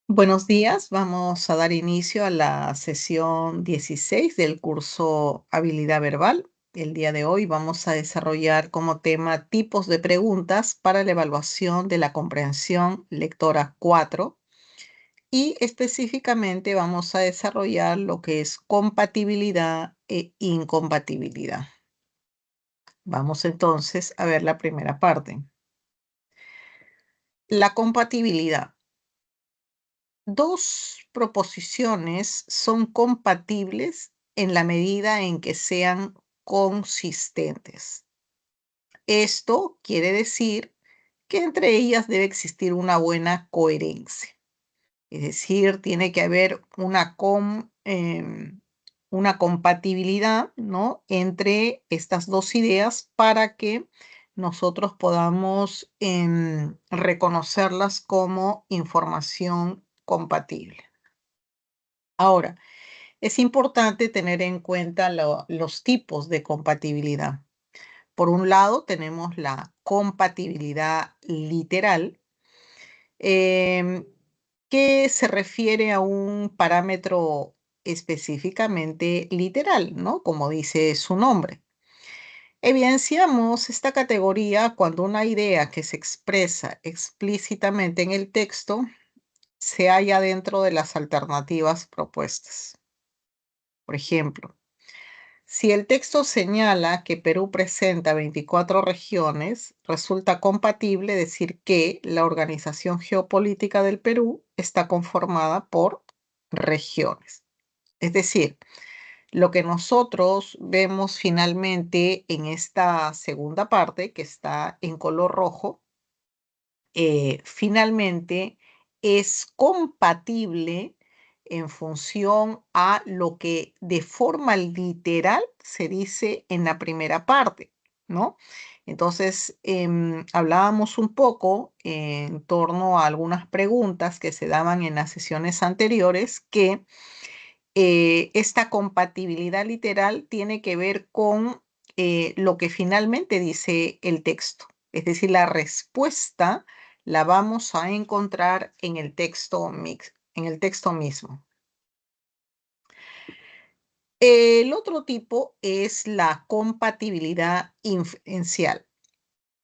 Buenos días, vamos a dar inicio a la sesión 16 del curso Habilidad Verbal. El día de hoy vamos a desarrollar como tema tipos de preguntas para la evaluación de la comprensión lectora 4 y específicamente vamos a desarrollar lo que es compatibilidad e incompatibilidad. Vamos entonces a ver la primera parte. La compatibilidad. Dos proposiciones son compatibles en la medida en que sean consistentes. Esto quiere decir que entre ellas debe existir una buena coherencia. Es decir, tiene que haber una compatibilidad, ¿no?, entre estas dos ideas para que nosotros podamos reconocerlas como información compatible. Ahora, es importante tener en cuenta los tipos de compatibilidad. Por un lado, tenemos la compatibilidad literal, em, que se refiere a un parámetro específicamente literal, ¿no? Como dice su nombre. Evidenciamos esta categoría cuando una idea que se expresa explícitamente en el texto se halla dentro de las alternativas propuestas. Por ejemplo, si el texto señala que Perú presenta 24 regiones, resulta compatible decir que la organización geopolítica del Perú está conformada por regiones. Es decir, lo que nosotros vemos finalmente en esta segunda parte, que está en color rojo, finalmente es compatible en función a lo que de forma literal se dice en la primera parte, ¿no? Entonces, hablábamos un poco en torno a algunas preguntas que se daban en las sesiones anteriores que esta compatibilidad literal tiene que ver con lo que finalmente dice el texto. Es decir, la respuesta la vamos a encontrar en el texto en el texto mismo. El otro tipo es la compatibilidad inferencial.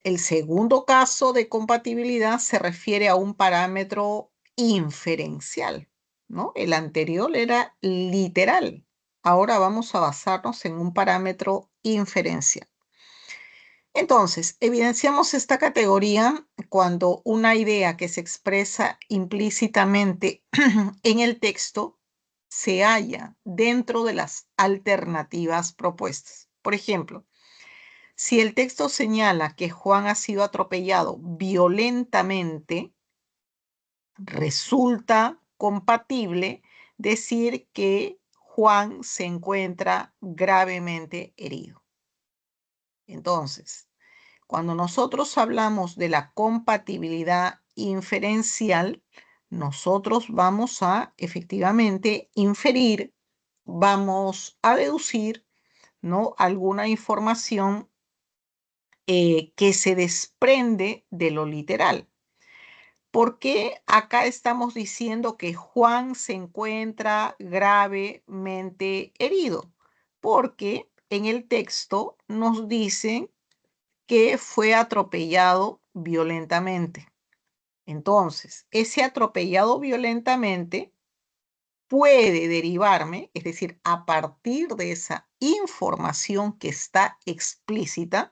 El segundo caso de compatibilidad se refiere a un parámetro inferencial, ¿no? El anterior era literal. Ahora vamos a basarnos en un parámetro inferencial. Entonces, evidenciamos esta categoría cuando una idea que se expresa implícitamente en el texto se halla dentro de las alternativas propuestas. Por ejemplo, si el texto señala que Juan ha sido atropellado violentamente, resulta compatible decir que Juan se encuentra gravemente herido. Entonces, cuando nosotros hablamos de la compatibilidad inferencial, nosotros vamos a efectivamente inferir, vamos a deducir, ¿no?, alguna información que se desprende de lo literal. ¿Por qué acá estamos diciendo que Juan se encuentra gravemente herido? Porque en el texto nos dicen que fue atropellado violentamente. Entonces, ese atropellado violentamente puede derivarme, es decir, a partir de esa información que está explícita,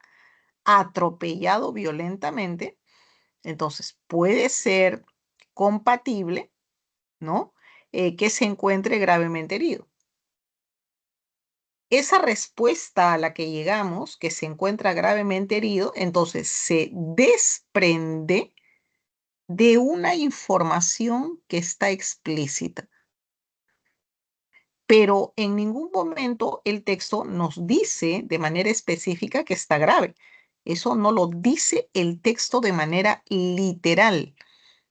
atropellado violentamente, entonces puede ser compatible, ¿no? Que se encuentre gravemente herido. Esa respuesta a la que llegamos, que se encuentra gravemente herido, entonces se desprende de una información que está explícita. Pero en ningún momento el texto nos dice de manera específica que está grave. Eso no lo dice el texto de manera literal.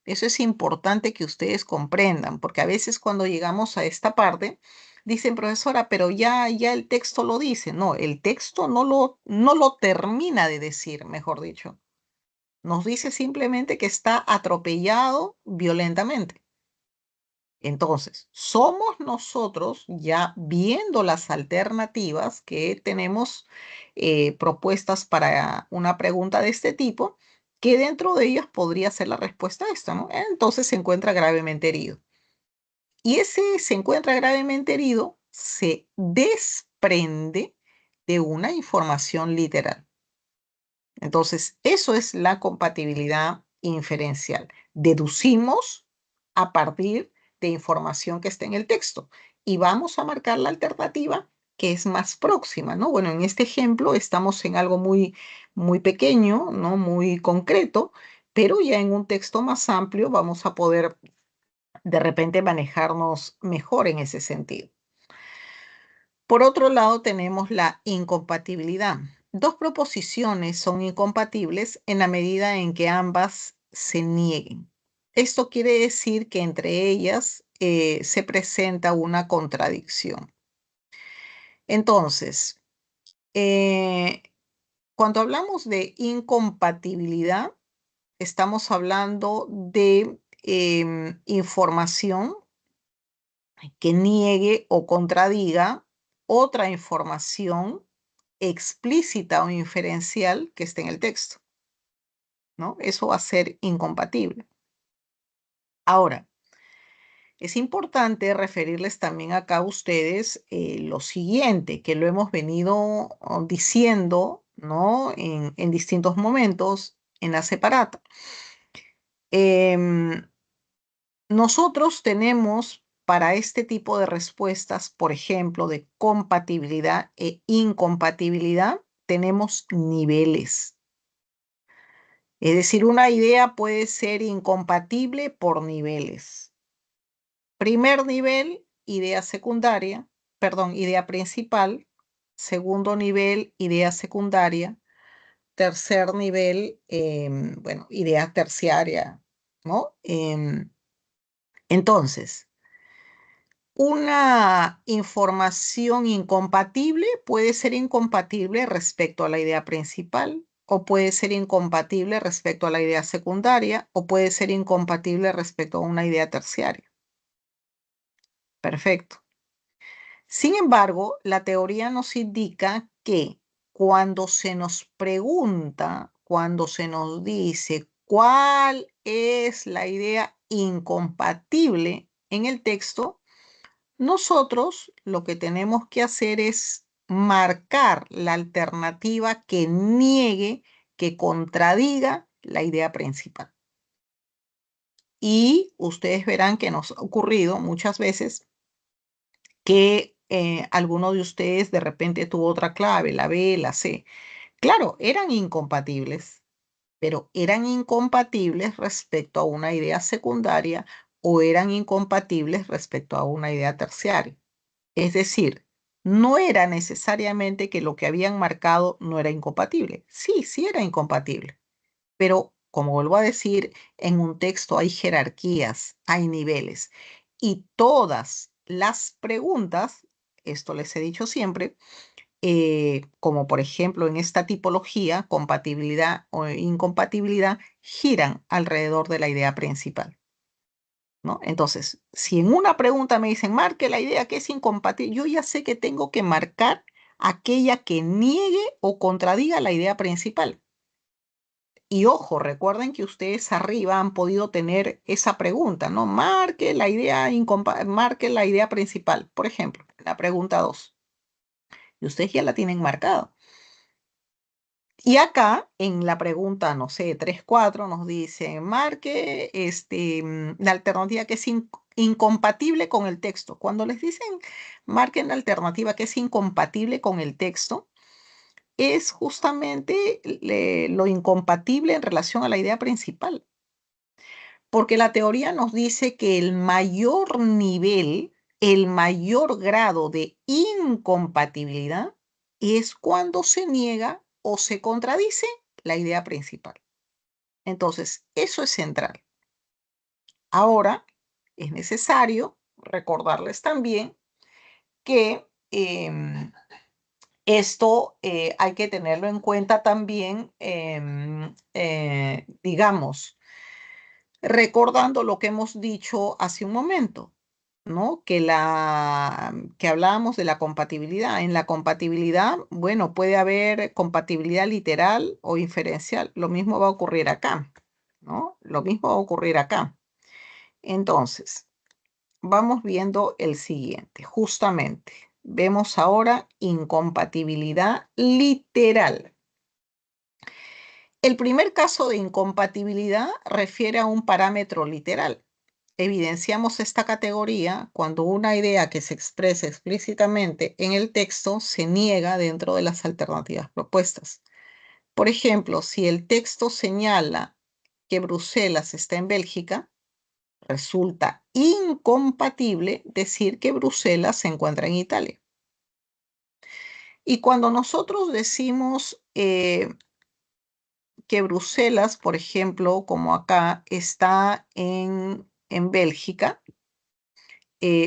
Eso es importante que ustedes comprendan, porque a veces cuando llegamos a esta parte, dicen, profesora, pero ya el texto lo dice. No, el texto no lo termina de decir, mejor dicho. Nos dice simplemente que está atropellado violentamente. Entonces, somos nosotros ya viendo las alternativas que tenemos propuestas para una pregunta de este tipo, que dentro de ellas podría ser la respuesta a esta, ¿no? Entonces se encuentra gravemente herido. Y ese se encuentra gravemente herido se desprende de una información literal. Entonces, eso es la compatibilidad inferencial. Deducimos a partir de información que está en el texto y vamos a marcar la alternativa que es más próxima, ¿no? Bueno, en este ejemplo estamos en algo muy pequeño, ¿no? Muy concreto, pero ya en un texto más amplio vamos a poder de repente manejarnos mejor en ese sentido. Por otro lado, tenemos la incompatibilidad. Dos proposiciones son incompatibles en la medida en que ambas se nieguen. Esto quiere decir que entre ellas se presenta una contradicción. Entonces, eh, cuando hablamos de incompatibilidad, estamos hablando de información que niegue o contradiga otra información explícita o inferencial que esté en el texto, ¿no? Eso va a ser incompatible. Ahora, es importante referirles también acá a ustedes lo siguiente, que lo hemos venido diciendo, ¿no? En distintos momentos en la separata. Em, Nosotros tenemos para este tipo de respuestas, por ejemplo, de compatibilidad e incompatibilidad, tenemos niveles. Es decir, una idea puede ser incompatible por niveles. Primer nivel, idea secundaria, perdón, idea principal. Segundo nivel, idea secundaria. Tercer nivel, bueno, idea terciaria, ¿no? Entonces, una información incompatible puede ser incompatible respecto a la idea principal, o puede ser incompatible respecto a la idea secundaria, o puede ser incompatible respecto a una idea terciaria. Perfecto. Sin embargo, la teoría nos indica que cuando se nos pregunta, cuando se nos dice cuál es la idea incompatible en el texto, nosotros lo que tenemos que hacer es marcar la alternativa que niegue, que contradiga la idea principal. Y ustedes verán que nos ha ocurrido muchas veces que alguno de ustedes de repente tuvo otra clave, la B, la C. Claro, eran incompatibles, pero eran incompatibles respecto a una idea secundaria o eran incompatibles respecto a una idea terciaria. Es decir, no era necesariamente que lo que habían marcado no era incompatible. Sí, sí era incompatible. Pero, como vuelvo a decir, en un texto hay jerarquías, hay niveles. Y todas las preguntas, esto les he dicho siempre, como por ejemplo en esta tipología, compatibilidad o incompatibilidad, giran alrededor de la idea principal. ¿No? Entonces, si en una pregunta me dicen, marque la idea que es incompatible, yo ya sé que tengo que marcar aquella que niegue o contradiga la idea principal. Y ojo, recuerden que ustedes arriba han podido tener esa pregunta, ¿no? Marque la idea, marque la idea principal, por ejemplo, la pregunta 2. Y ustedes ya la tienen marcada. Y acá en la pregunta, no sé, 3, 4 nos dice, marque la alternativa que es incompatible con el texto. Cuando les dicen, marquen la alternativa que es incompatible con el texto, es justamente lo incompatible en relación a la idea principal. Porque la teoría nos dice que el mayor nivel, el mayor grado de incompatibilidad es cuando se niega o se contradice la idea principal. Entonces, eso es central. Ahora, es necesario recordarles también que esto hay que tenerlo en cuenta también, digamos, recordando lo que hemos dicho hace un momento. ¿no? Que hablábamos de la compatibilidad. En la compatibilidad, bueno, puede haber compatibilidad literal o inferencial. Lo mismo va a ocurrir acá, ¿no? Lo mismo va a ocurrir acá. Entonces, vamos viendo el siguiente. Justamente, vemos ahora incompatibilidad literal. El primer caso de incompatibilidad refiere a un parámetro literal. Evidenciamos esta categoría cuando una idea que se expresa explícitamente en el texto se niega dentro de las alternativas propuestas. Por ejemplo, si el texto señala que Bruselas está en Bélgica, resulta incompatible decir que Bruselas se encuentra en Italia. Y cuando nosotros decimos que Bruselas, por ejemplo, como acá, está en Bélgica,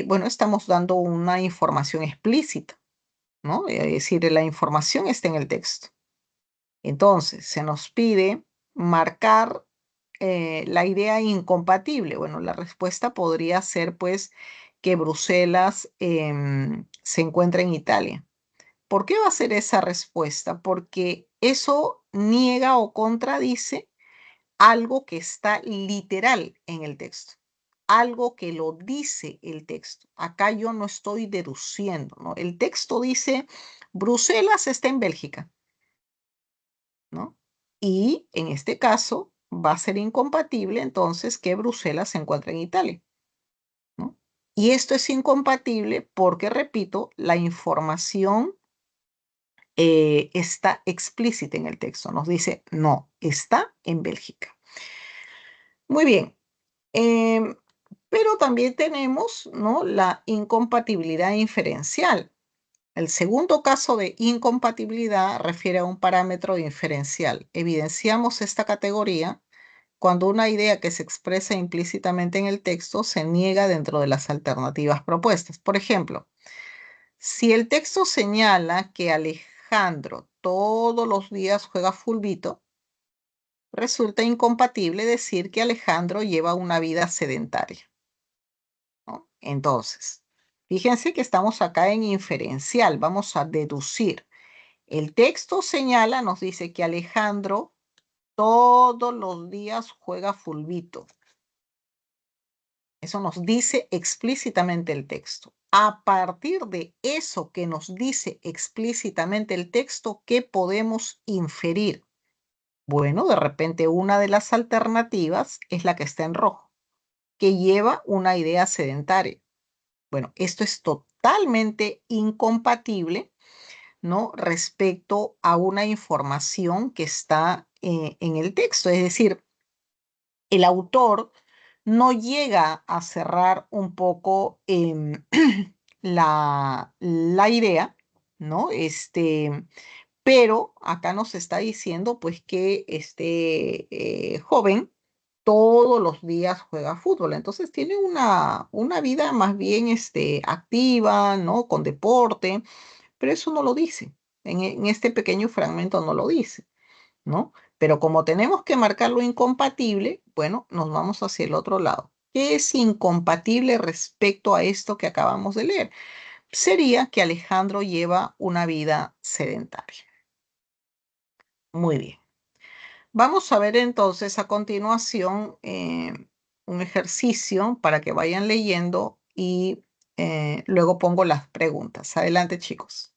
bueno, estamos dando una información explícita, ¿no? Es decir, la información está en el texto. Entonces, se nos pide marcar la idea incompatible. Bueno, la respuesta podría ser, pues, que Bruselas se encuentra en Italia. ¿Por qué va a ser esa respuesta? Porque eso niega o contradice algo que está literal en el texto, algo que lo dice el texto. Acá yo no estoy deduciendo, ¿no? El texto dice, Bruselas está en Bélgica, ¿no? Y en este caso va a ser incompatible entonces que Bruselas se encuentre en Italia, ¿no? Y esto es incompatible porque, repito, la información está explícita en el texto. Nos dice, no, está en Bélgica. Muy bien. Em, pero también tenemos, ¿no?, la incompatibilidad inferencial. El segundo caso de incompatibilidad refiere a un parámetro inferencial. Evidenciamos esta categoría cuando una idea que se expresa implícitamente en el texto se niega dentro de las alternativas propuestas. Por ejemplo, si el texto señala que Alejandro todos los días juega fulbito, resulta incompatible decir que Alejandro lleva una vida sedentaria, ¿no? Entonces, fíjense que estamos acá en inferencial, vamos a deducir. El texto señala, nos dice que Alejandro todos los días juega fulbito. Eso nos dice explícitamente el texto. A partir de eso que nos dice explícitamente el texto, ¿qué podemos inferir? Bueno, de repente una de las alternativas es la que está en rojo, que lleva una idea sedentaria. Bueno, esto es totalmente incompatible, ¿no?, respecto a una información que está en el texto. Es decir, el autor no llega a cerrar un poco la idea, ¿no? Pero acá nos está diciendo pues que este joven todos los días juega fútbol. Entonces tiene una vida más bien activa, ¿no? Con deporte, pero eso no lo dice. En este pequeño fragmento no lo dice, ¿no? Pero como tenemos que marcar lo incompatible, bueno, nos vamos hacia el otro lado. ¿Qué es incompatible respecto a esto que acabamos de leer? Sería que Alejandro lleva una vida sedentaria. Muy bien. Vamos a ver entonces a continuación un ejercicio para que vayan leyendo y luego pongo las preguntas. Adelante, chicos.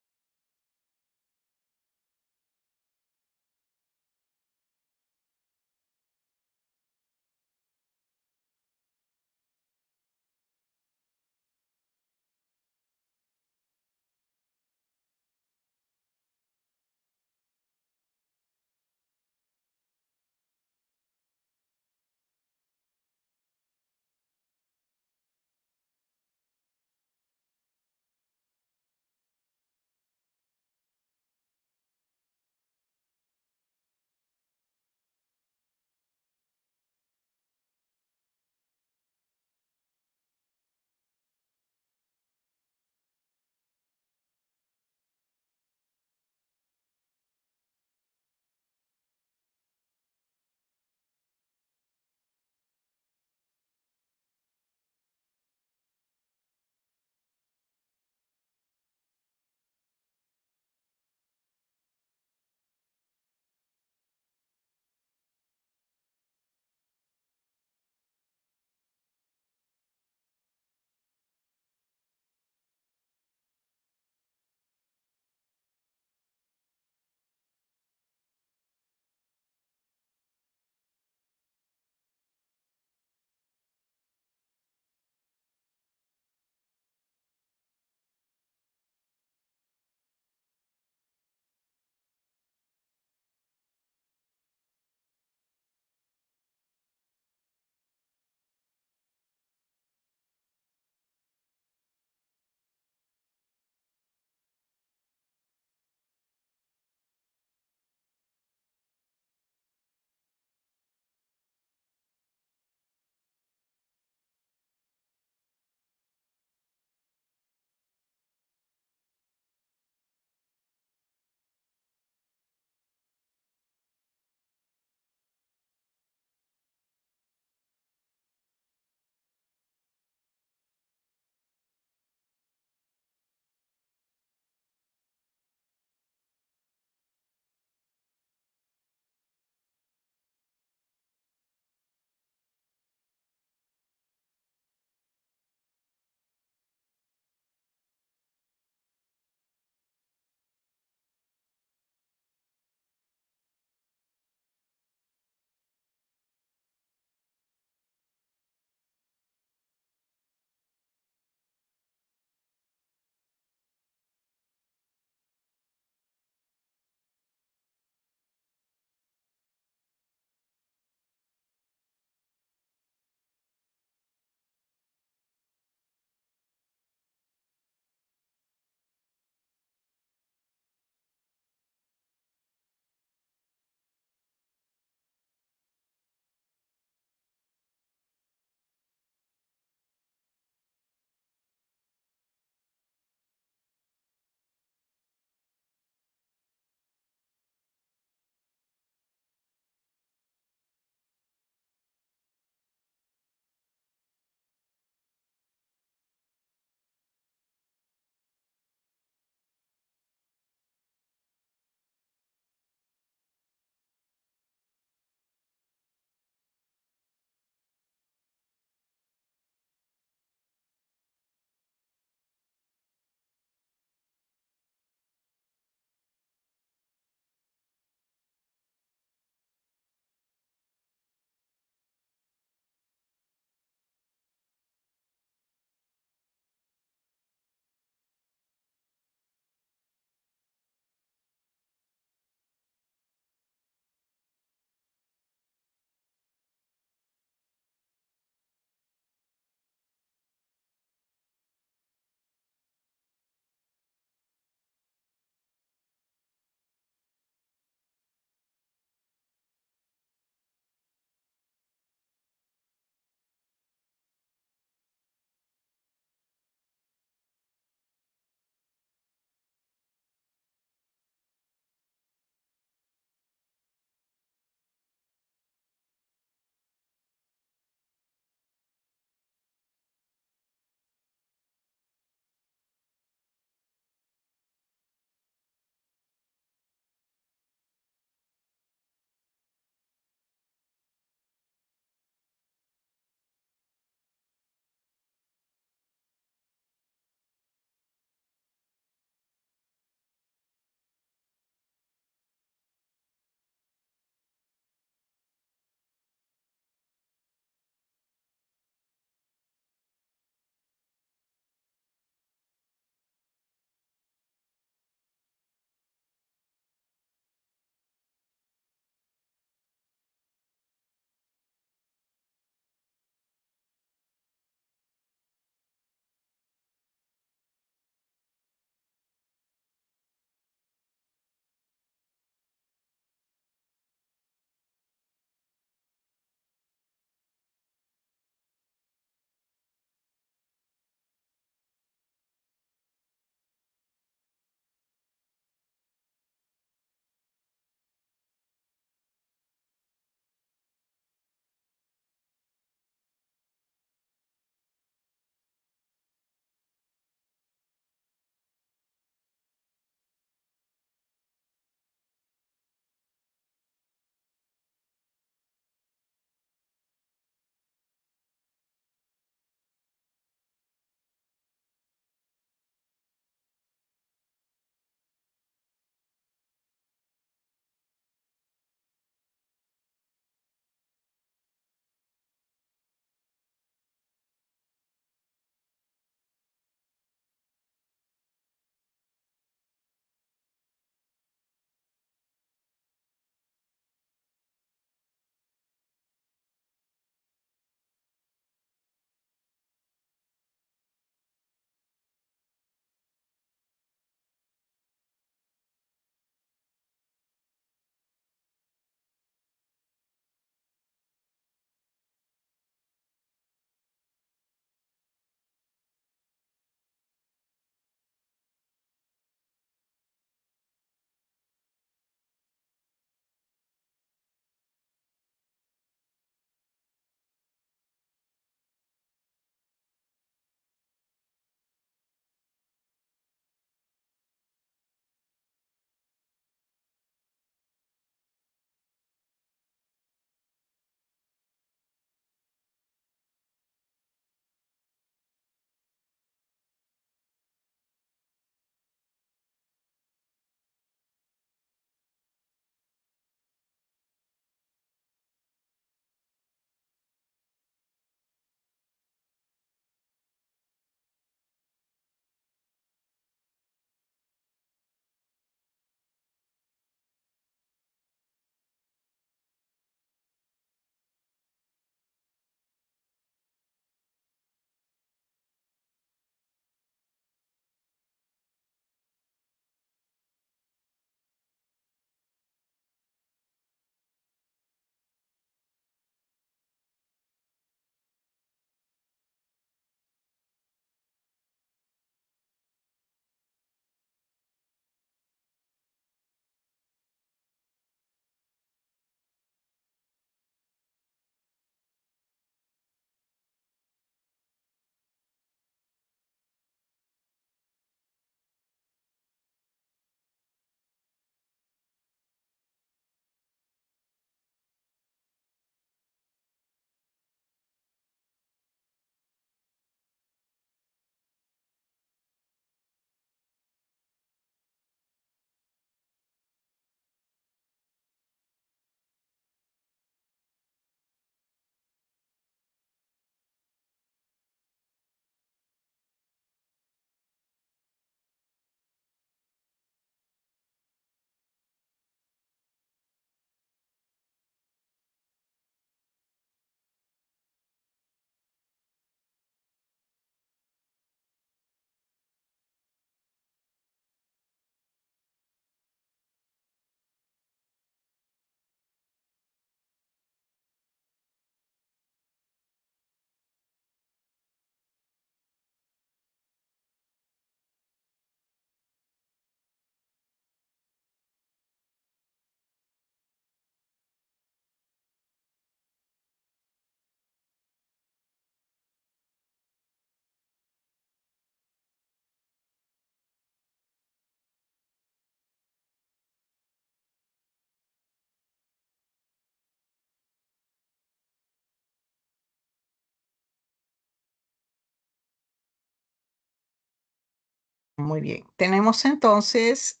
Muy bien. Tenemos entonces,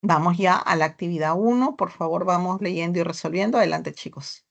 vamos ya a la actividad uno. Por favor, vamos leyendo y resolviendo. Adelante, chicos.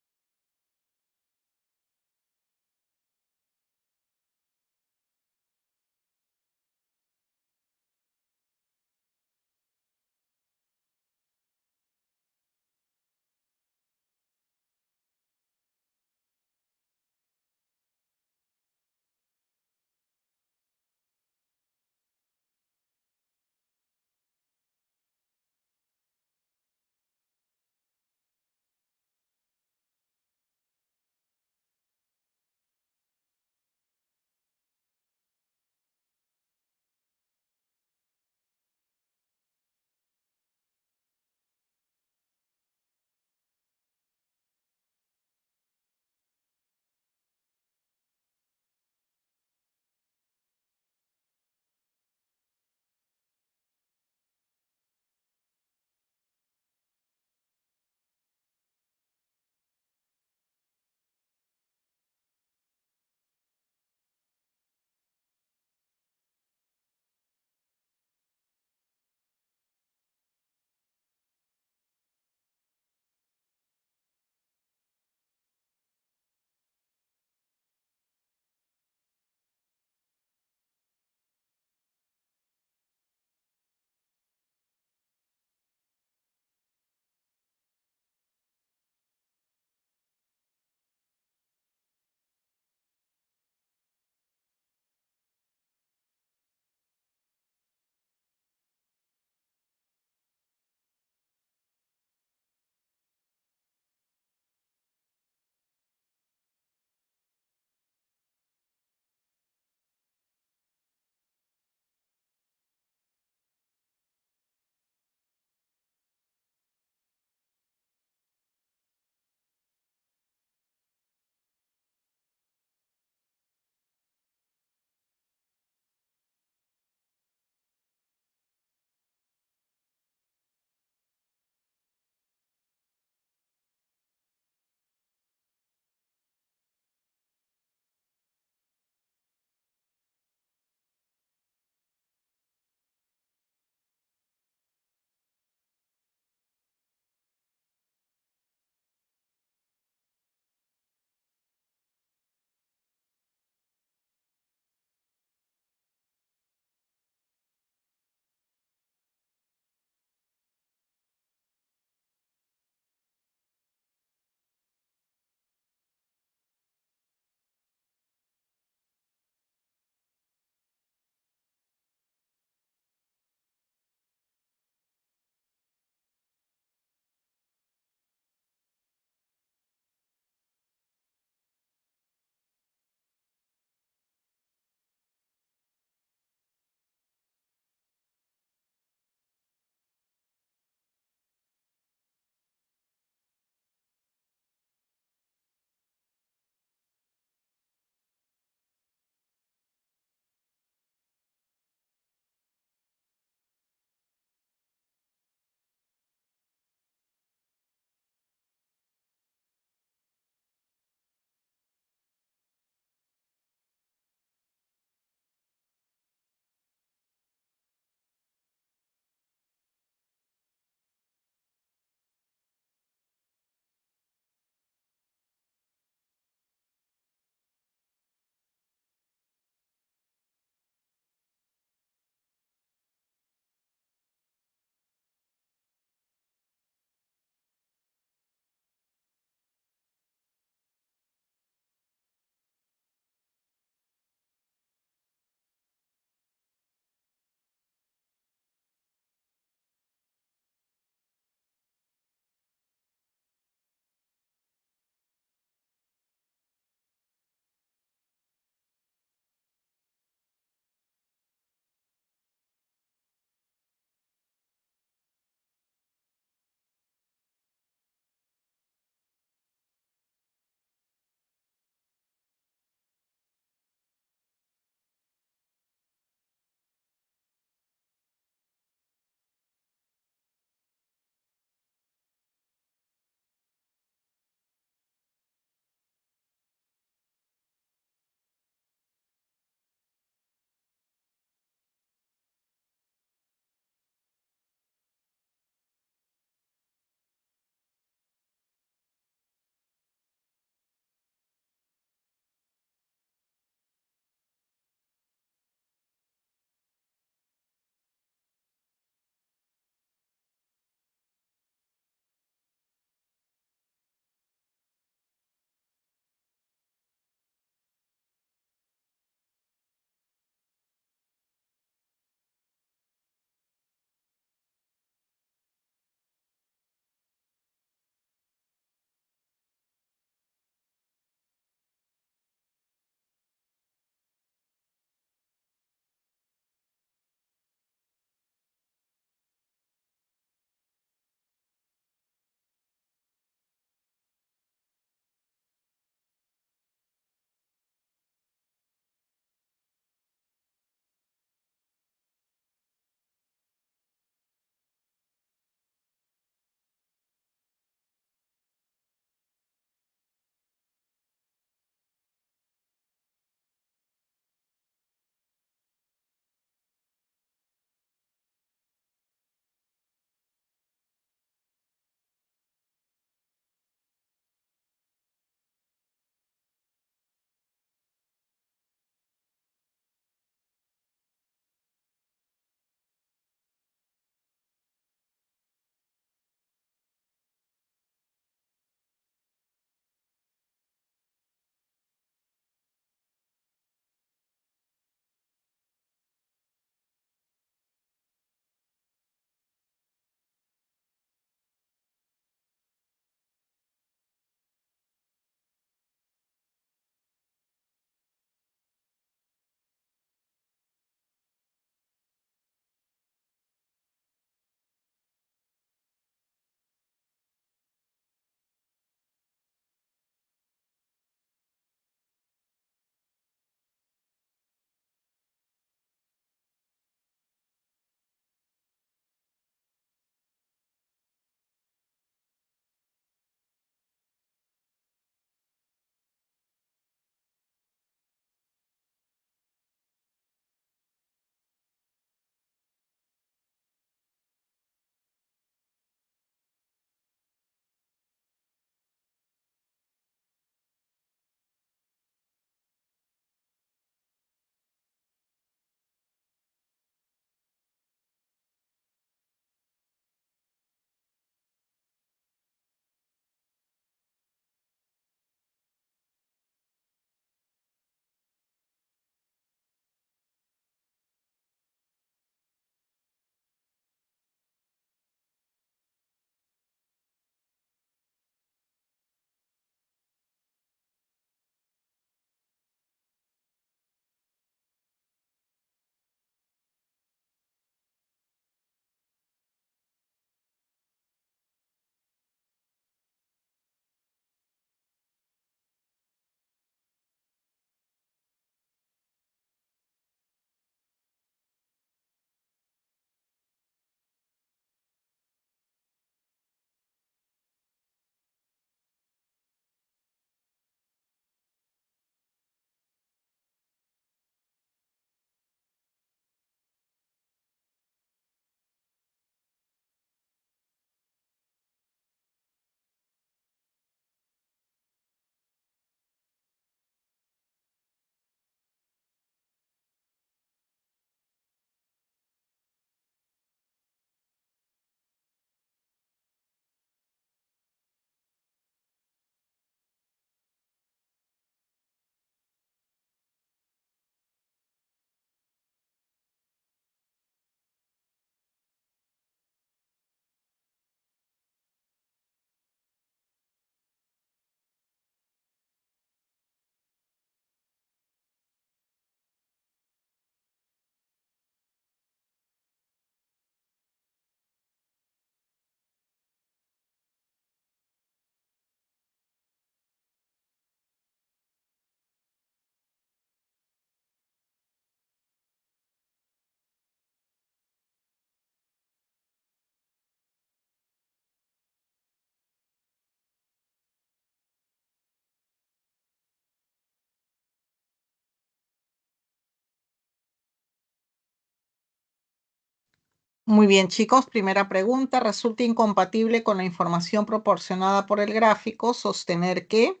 Muy bien, chicos. Primera pregunta. ¿Resulta incompatible con la información proporcionada por el gráfico sostener que?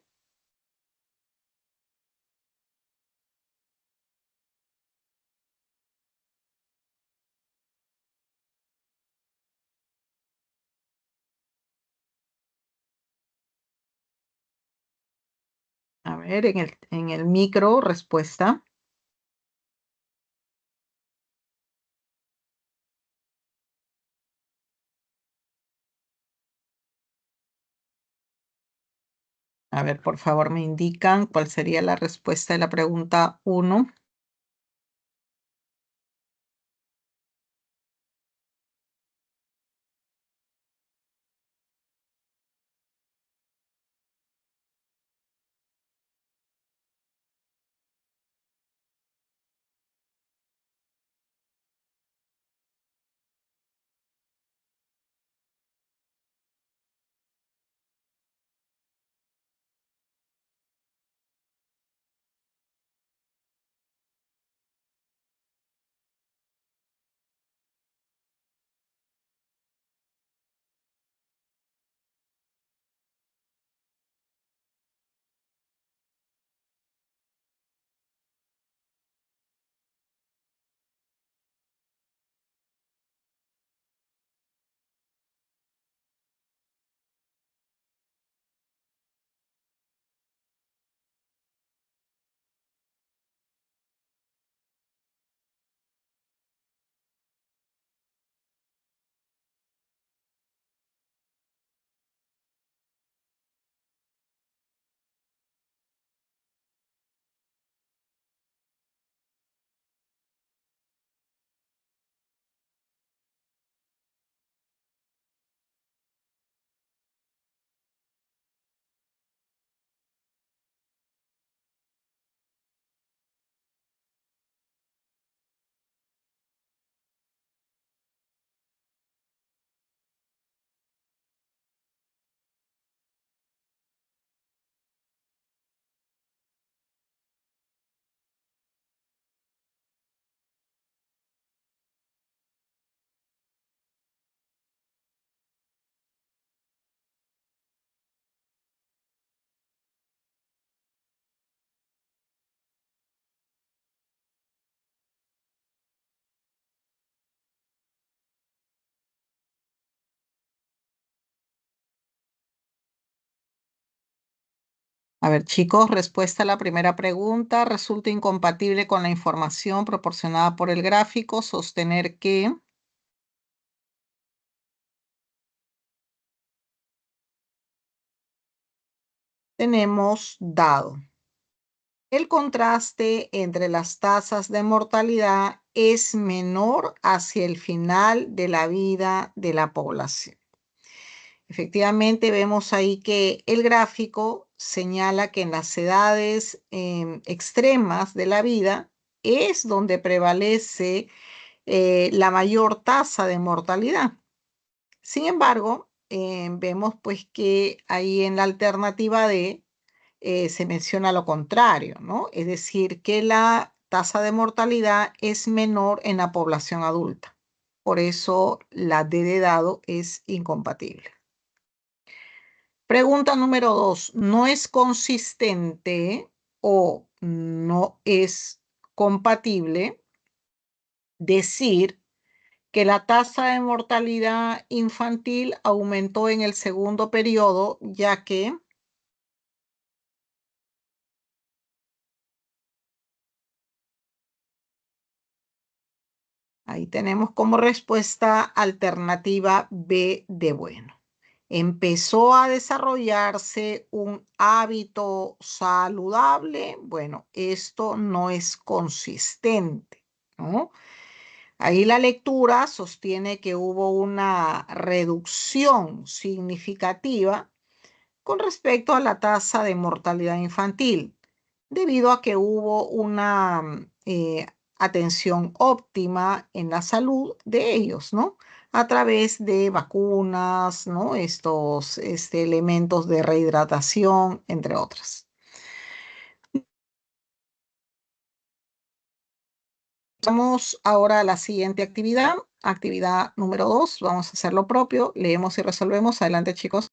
A ver, en el micro, respuesta. A ver, por favor, me indican cuál sería la respuesta de la pregunta 1. A ver, chicos, respuesta a la primera pregunta. ¿Resulta incompatible con la información proporcionada por el gráfico sostener que? Tenemos dado. El contraste entre las tasas de mortalidad es menor hacia el final de la vida de la población. Efectivamente, vemos ahí que el gráfico señala que en las edades extremas de la vida es donde prevalece la mayor tasa de mortalidad. Sin embargo, vemos pues que ahí en la alternativa D se menciona lo contrario, ¿no? Es decir, que la tasa de mortalidad es menor en la población adulta. Por eso la D de dado es incompatible. Pregunta número 2. ¿No es consistente o no es compatible decir que la tasa de mortalidad infantil aumentó en el segundo periodo, ya que ahí tenemos como respuesta alternativa B de bueno? Empezó a desarrollarse un hábito saludable. Bueno, esto no es consistente, ¿no? Ahí la lectura sostiene que hubo una reducción significativa con respecto a la tasa de mortalidad infantil, debido a que hubo una atención óptima en la salud de ellos, ¿no? A través de vacunas, ¿no? Estos elementos de rehidratación, entre otras. Vamos ahora a la siguiente actividad. Actividad número 2. Vamos a hacer lo propio. Leemos y resolvemos. Adelante, chicos.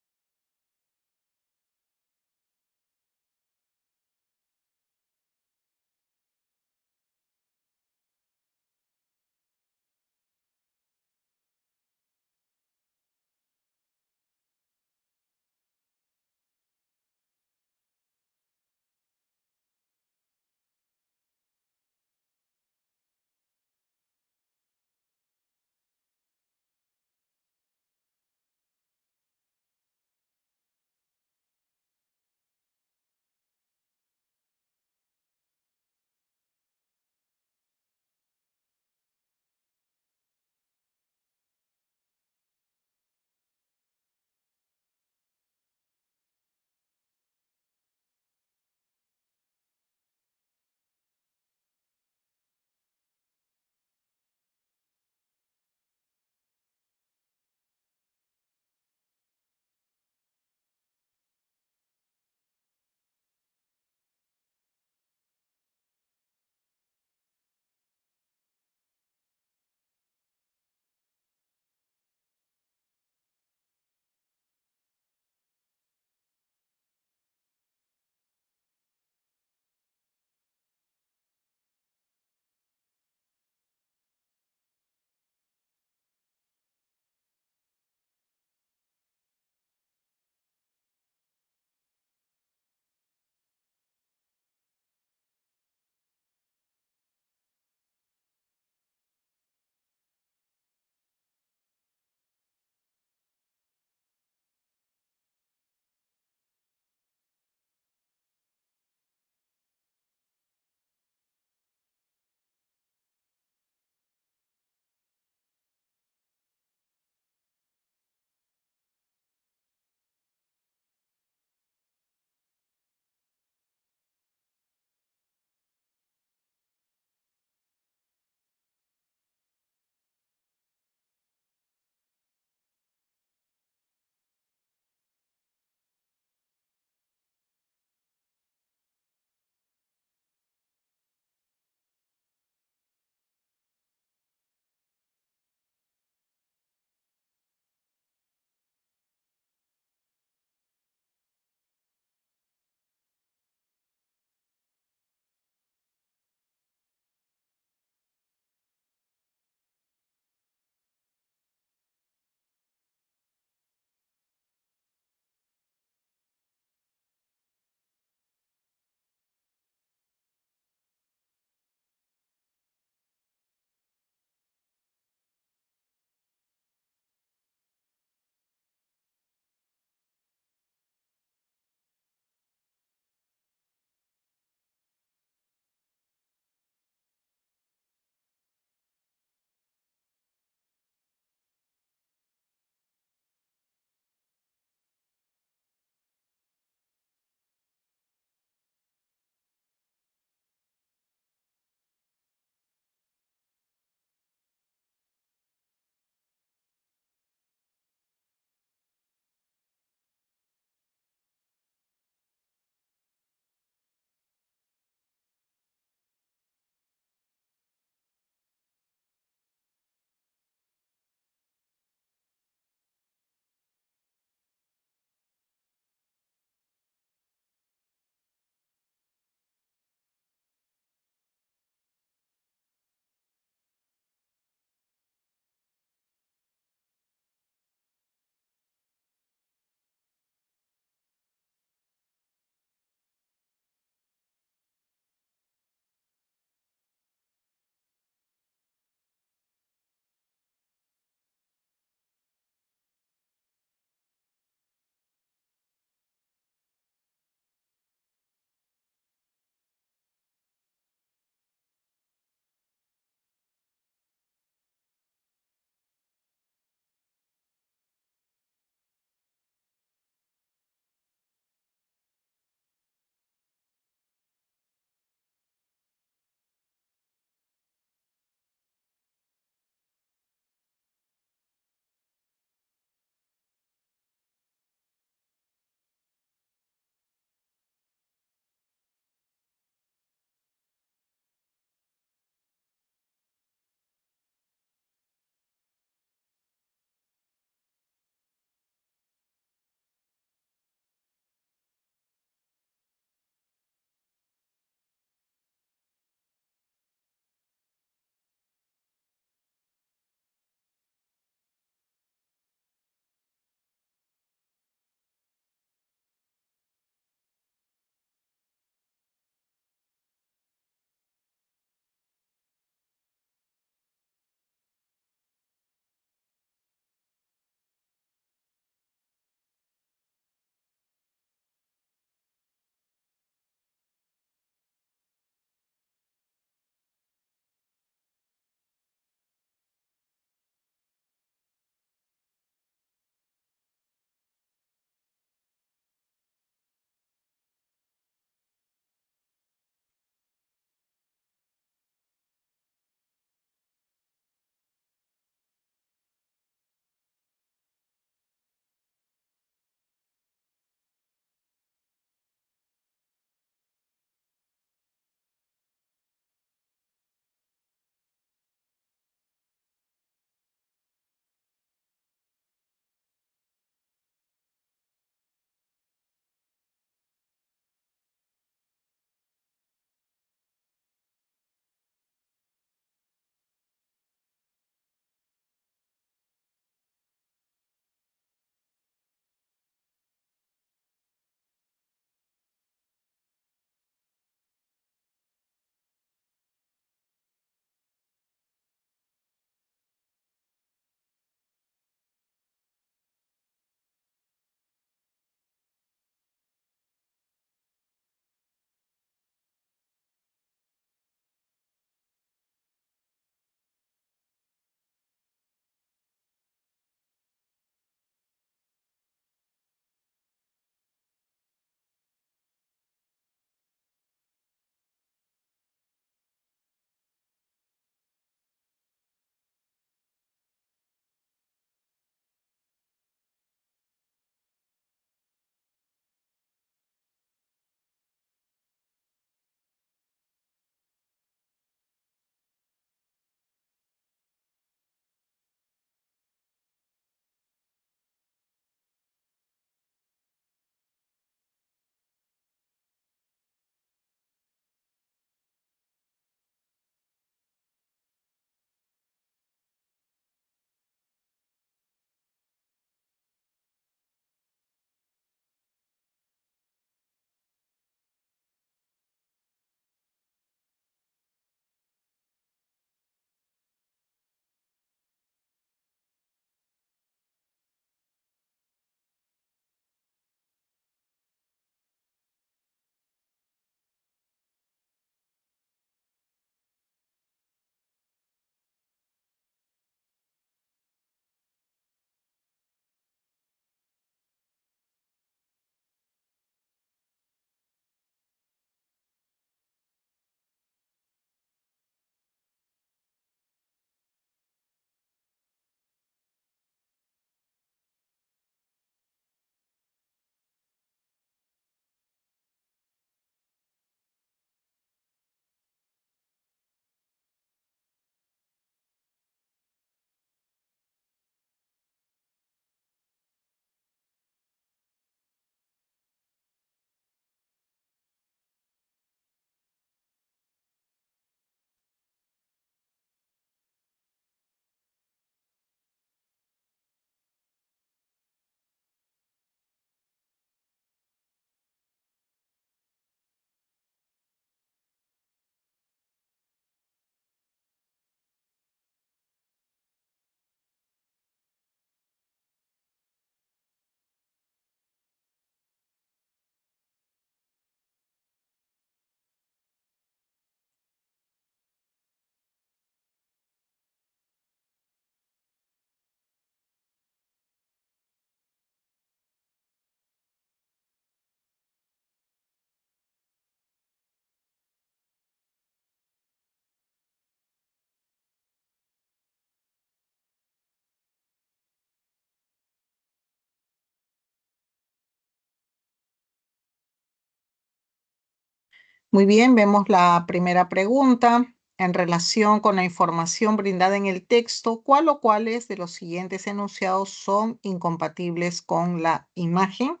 Muy bien, vemos la primera pregunta. En relación con la información brindada en el texto, ¿cuál o cuáles de los siguientes enunciados son incompatibles con la imagen?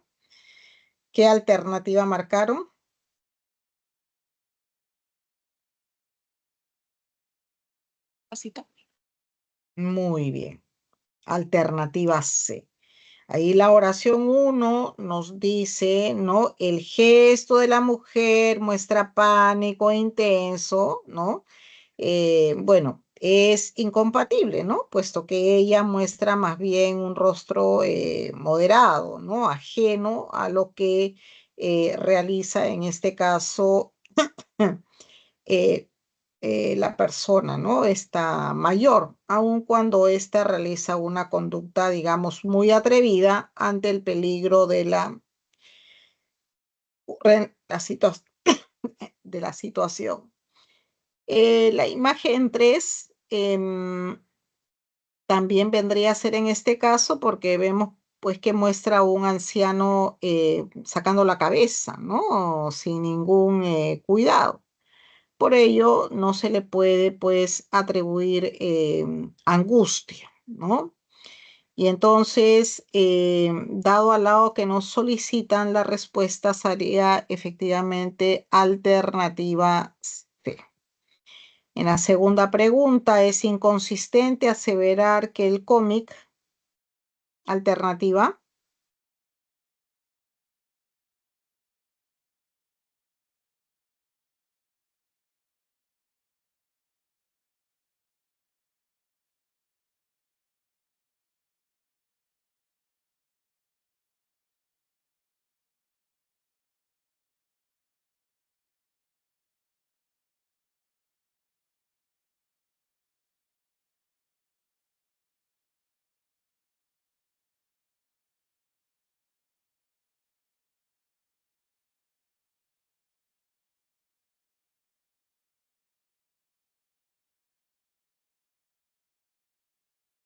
¿Qué alternativa marcaron? Muy bien. Alternativa C. Ahí la oración 1 nos dice, ¿no? El gesto de la mujer muestra pánico intenso, ¿no? Bueno, es incompatible, ¿no? Puesto que ella muestra más bien un rostro moderado, ¿no? Ajeno a lo que realiza en este caso eh, la persona, ¿no? Está mayor, aun cuando ésta realiza una conducta, digamos, muy atrevida ante el peligro de de la situación. La imagen 3 también vendría a ser en este caso porque vemos pues que muestra a un anciano sacando la cabeza, ¿no? Sin ningún cuidado. Por ello, no se le puede, pues, atribuir angustia, ¿no? Y entonces, dado al lado que nos solicitan, la respuesta sería efectivamente alternativa C. En la segunda pregunta, ¿es inconsistente aseverar que el cómic, alternativa?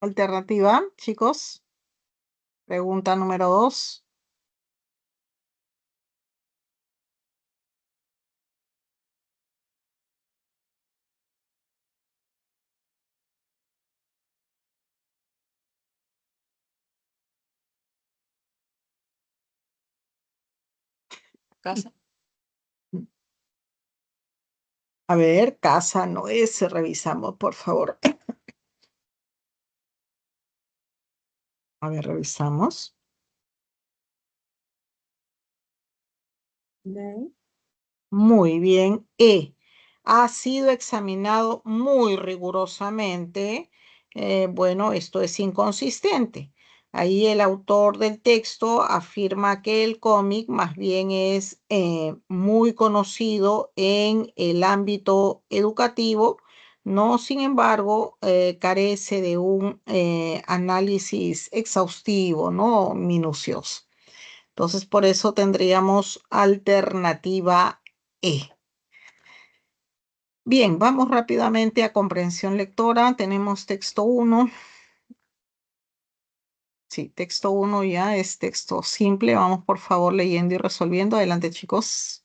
Alternativa, chicos. Pregunta número 2. Casa. A ver, casa no es, revisamos, por favor. A ver, revisamos. Muy bien. Ha sido examinado muy rigurosamente. Bueno, esto es inconsistente. Ahí el autor del texto afirma que el cómic más bien es muy conocido en el ámbito educativo, no, sin embargo, carece de un análisis exhaustivo, ¿no? Minucioso. Entonces, por eso tendríamos alternativa E. Bien, vamos rápidamente a comprensión lectora. Tenemos texto 1. Sí, texto 1 ya es texto simple. Vamos por favor leyendo y resolviendo. Adelante, chicos.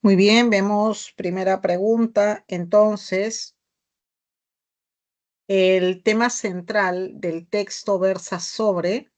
Muy bien, vemos primera pregunta. Entonces, el tema central del texto versa sobre.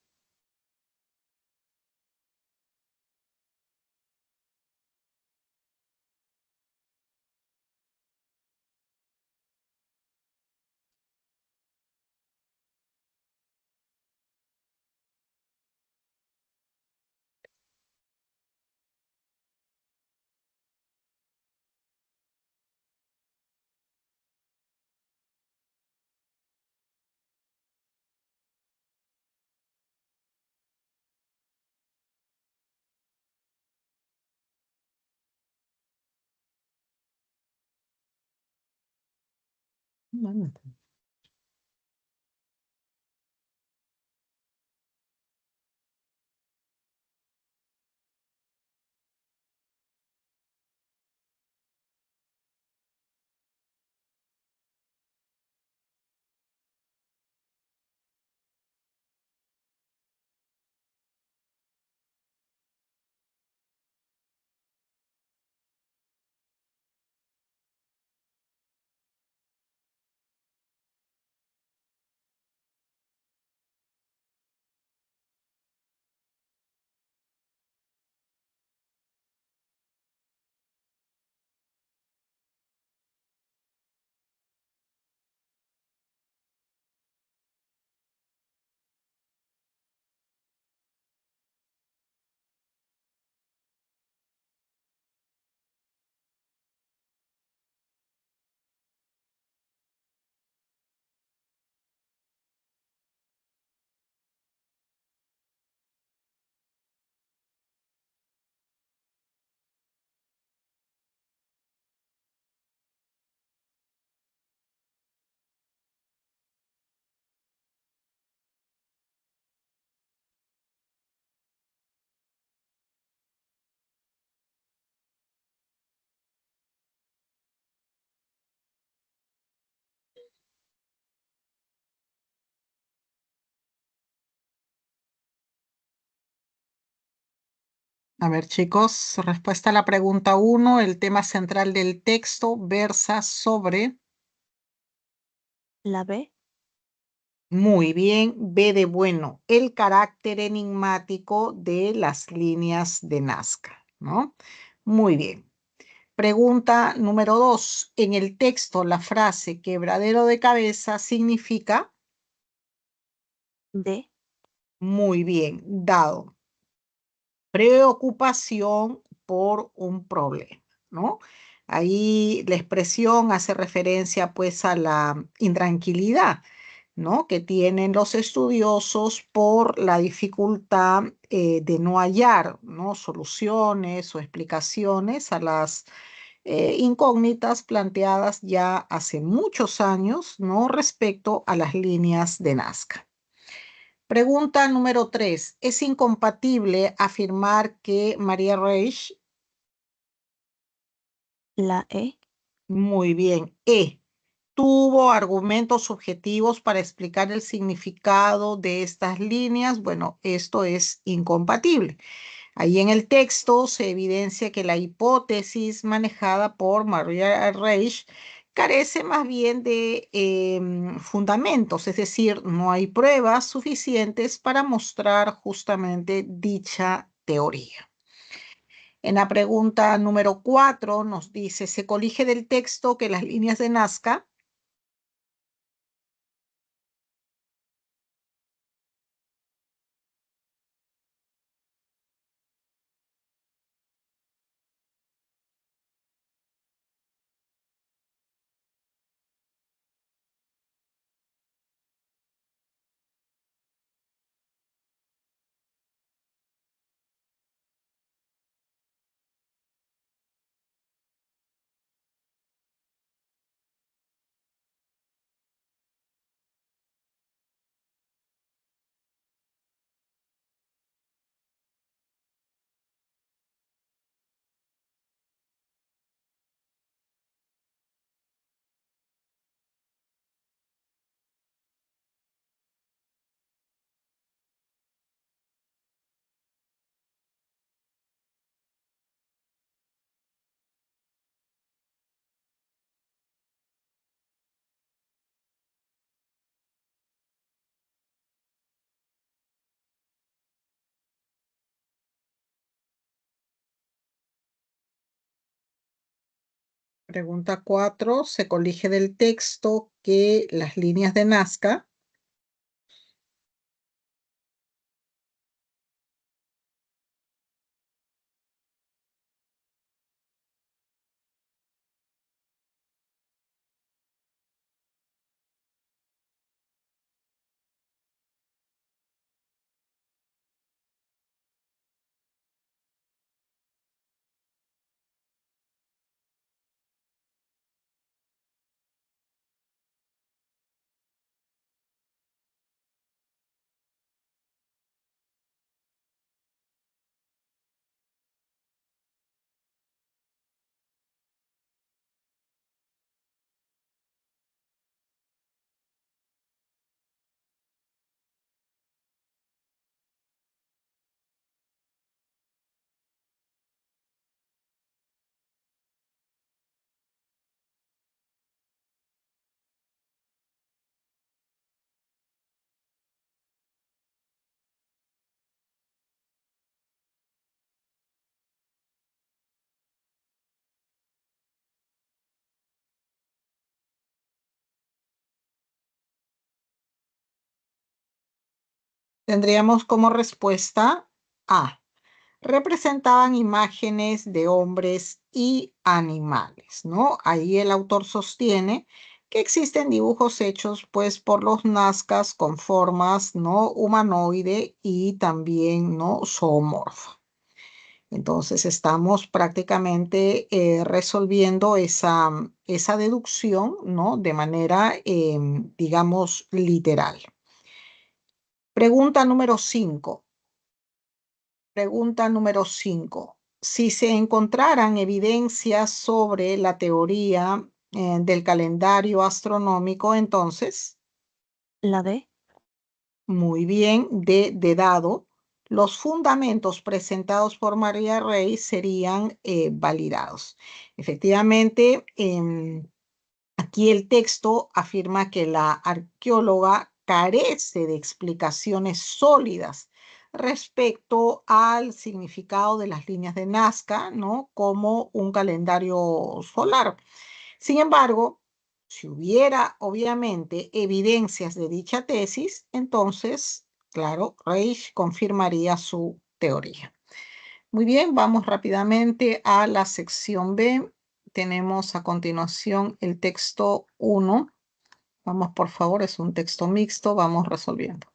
A ver, chicos, respuesta a la pregunta uno, el tema central del texto versa sobre. La B. Muy bien, B de bueno, el carácter enigmático de las líneas de Nazca, ¿no? Muy bien. Pregunta número 2. En el texto, la frase quebradero de cabeza significa. D. Muy bien, dado. Preocupación por un problema, ¿no? Ahí la expresión hace referencia pues a la intranquilidad, ¿no? Que tienen los estudiosos por la dificultad de no hallar, ¿no? Soluciones o explicaciones a las incógnitas planteadas ya hace muchos años, ¿no? Respecto a las líneas de Nazca. Pregunta número 3. ¿Es incompatible afirmar que María Reich, La E. muy bien, tuvo argumentos objetivos para explicar el significado de estas líneas? Bueno, esto es incompatible. Ahí en el texto se evidencia que la hipótesis manejada por Maria Reich carece más bien de fundamentos, es decir, no hay pruebas suficientes para mostrar justamente dicha teoría. En la pregunta número 4 nos dice, se colige del texto que las líneas de Nazca. Pregunta 4. Se colige del texto que las líneas de Nazca tendríamos como respuesta A. Representaban imágenes de hombres y animales, ¿no? Ahí el autor sostiene que existen dibujos hechos pues por los nazcas con formas no humanoide y también no zoomorfa. Entonces estamos prácticamente resolviendo esa deducción, ¿no? De manera, digamos, literal. Pregunta número 5. Pregunta número 5. Si se encontraran evidencias sobre la teoría del calendario astronómico, entonces, La D. muy bien, de dado, los fundamentos presentados por María Rey serían validados. Efectivamente, aquí el texto afirma que la arqueóloga carece de explicaciones sólidas respecto al significado de las líneas de Nazca, ¿no? Como un calendario solar. Sin embargo, si hubiera obviamente evidencias de dicha tesis, entonces, claro, Reich confirmaría su teoría. Muy bien, vamos rápidamente a la sección B. Tenemos a continuación el texto 1. Vamos, por favor, es un texto mixto, vamos resolviendo.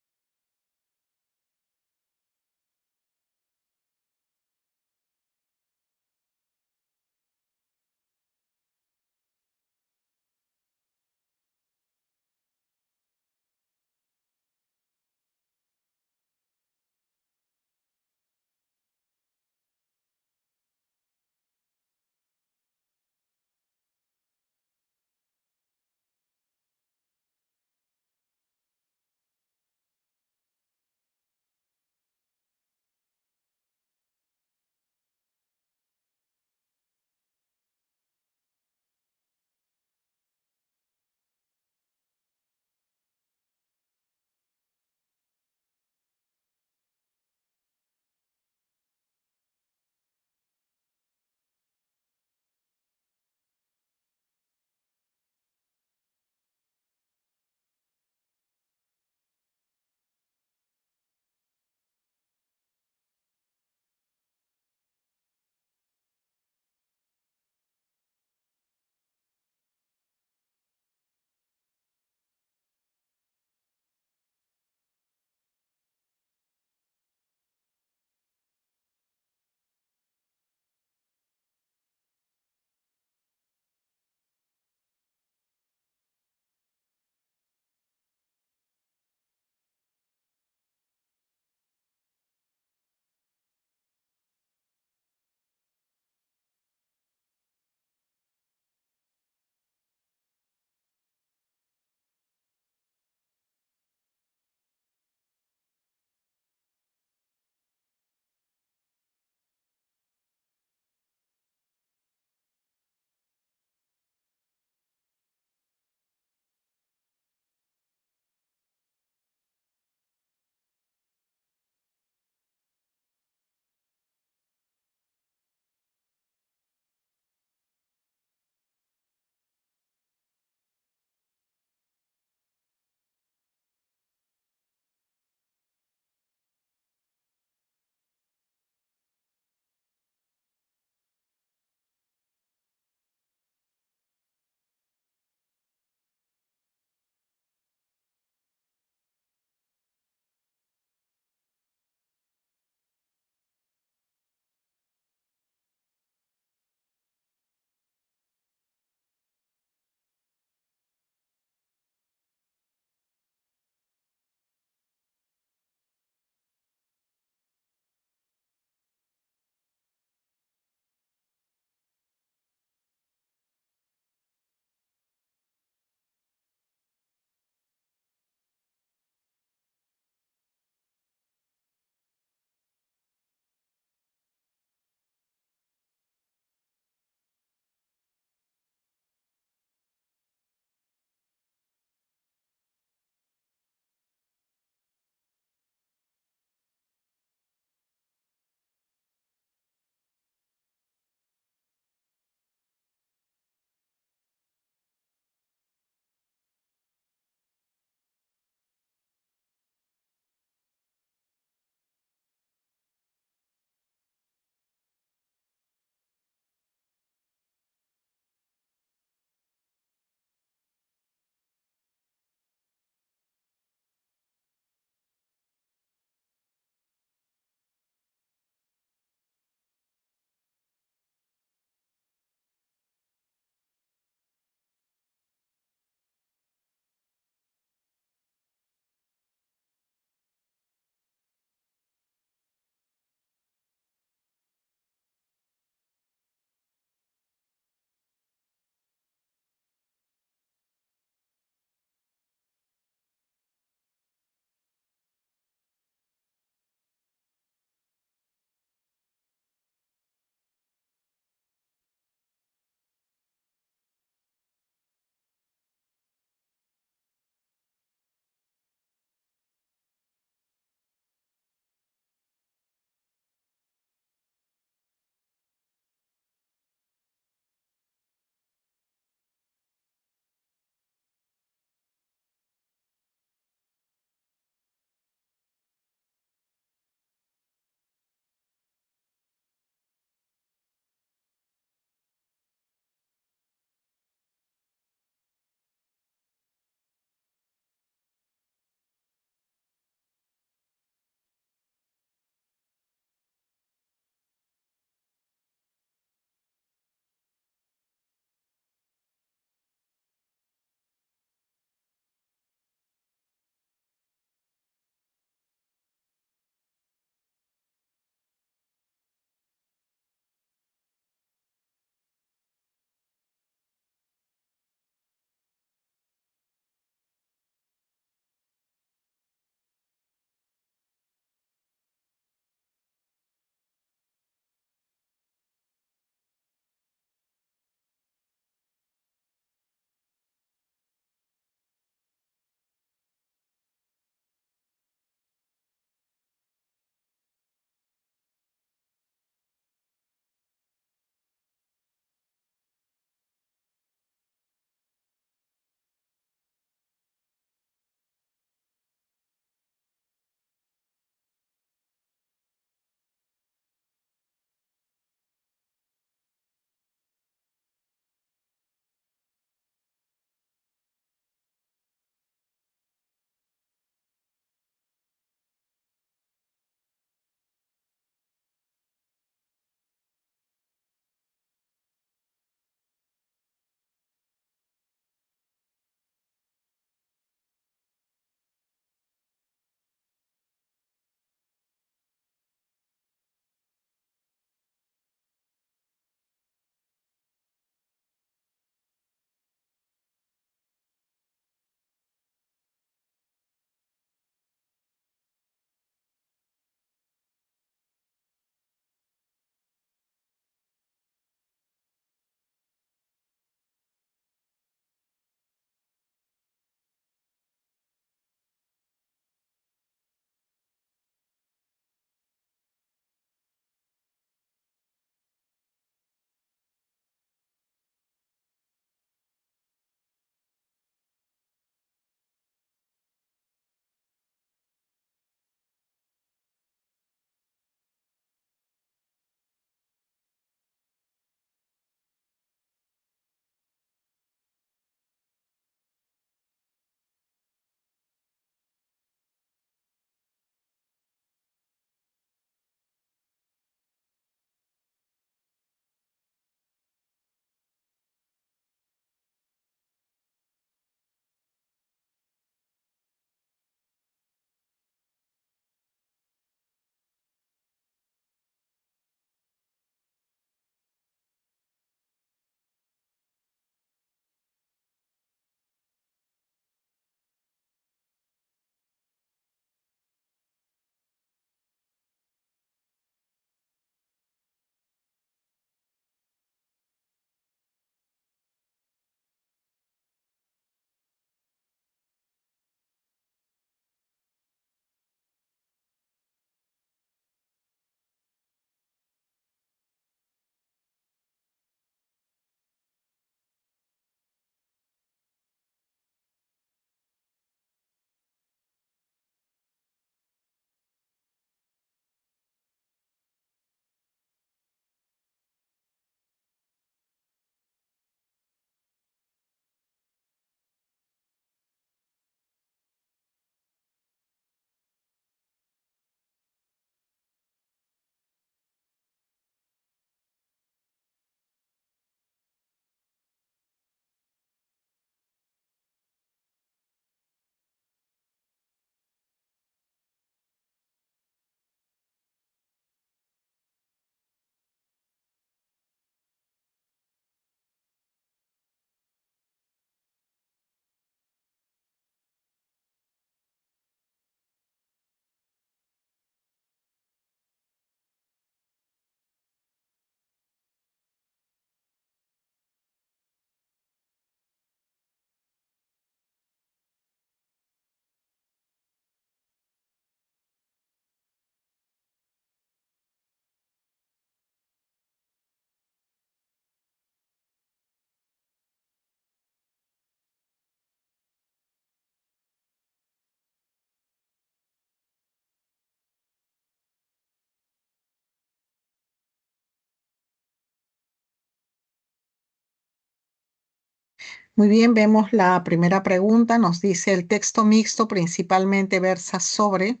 Muy bien, vemos la primera pregunta. Nos dice, el texto mixto principalmente versa sobre.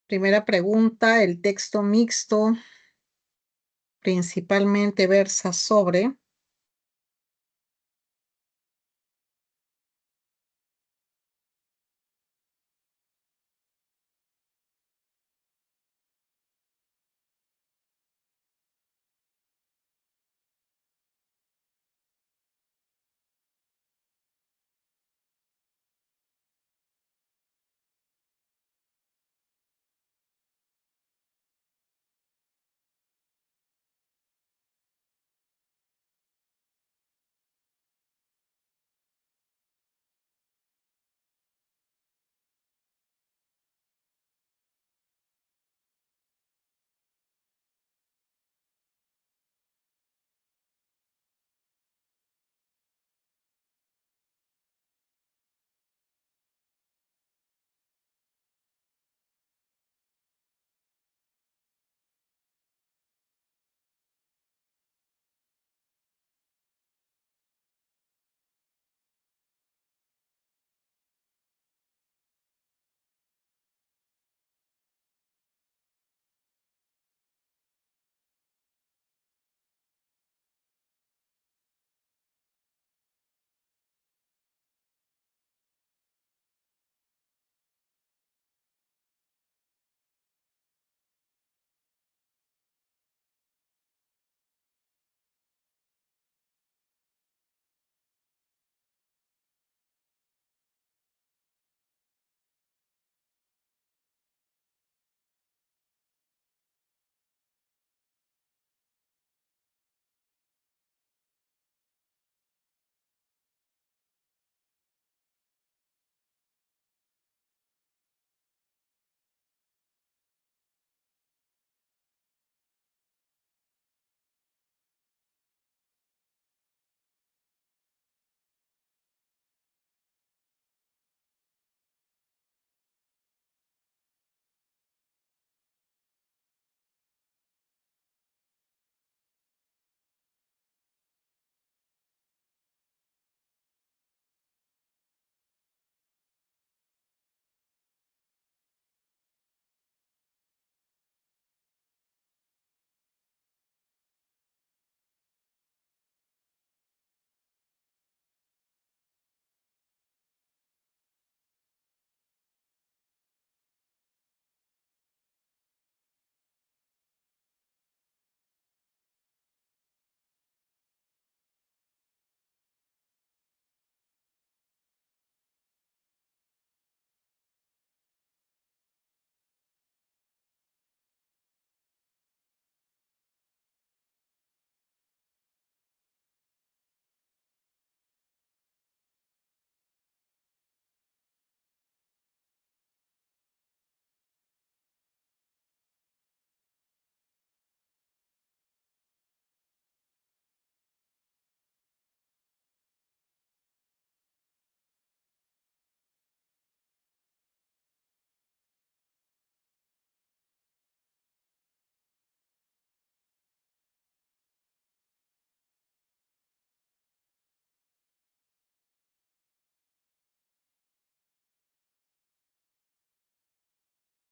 Primera pregunta, el texto mixto principalmente versa sobre.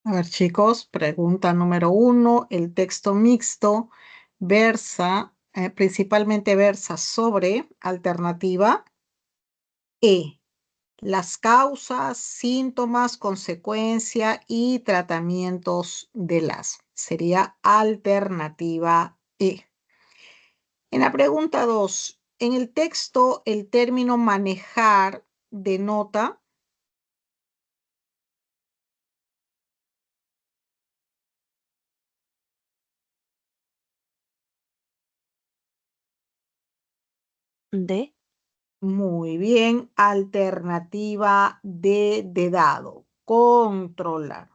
A ver, chicos, pregunta número 1. El texto mixto principalmente versa sobre alternativa E. Las causas, síntomas, consecuencia y tratamientos del asma. Sería alternativa E. En la pregunta 2, en el texto el término manejar denota D. muy bien, alternativa D de dado, controlar.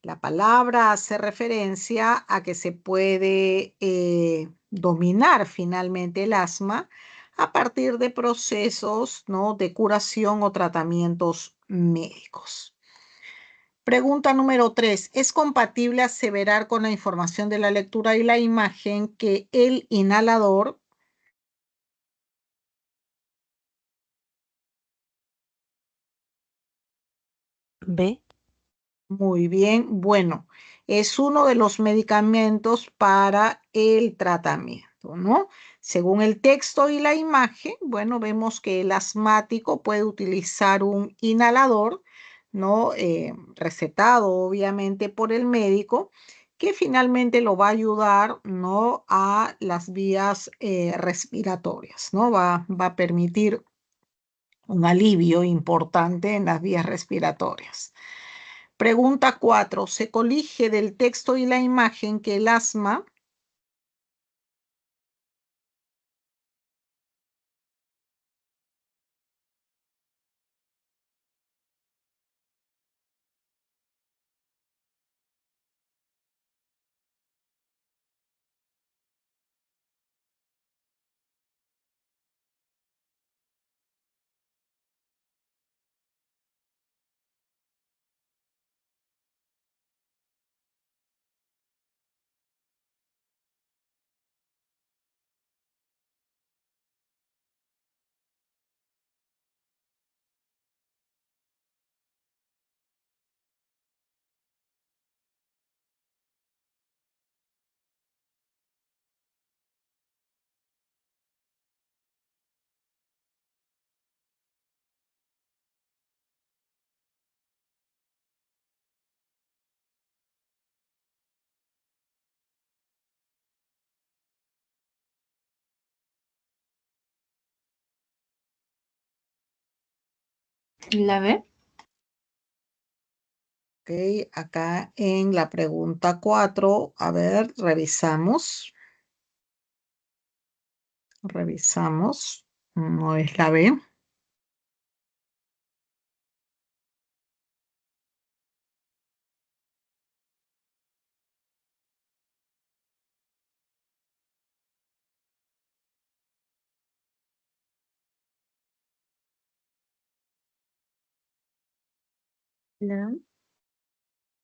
La palabra hace referencia a que se puede dominar finalmente el asma a partir de procesos, ¿no?, de curación o tratamientos médicos. Pregunta número 3. ¿Es compatible aseverar con la información de la lectura y la imagen que el inhalador? B. Muy bien, bueno, es uno de los medicamentos para el tratamiento, ¿no? Según el texto y la imagen, bueno, vemos que el asmático puede utilizar un inhalador, ¿no? Recetado obviamente por el médico, que finalmente lo va a ayudar, ¿no?, a las vías respiratorias, ¿no? Va a permitir un alivio importante en las vías respiratorias. Pregunta 4. Se colige del texto y la imagen que el asma La B. Ok, acá en la pregunta 4, a ver, revisamos, no es la B. La.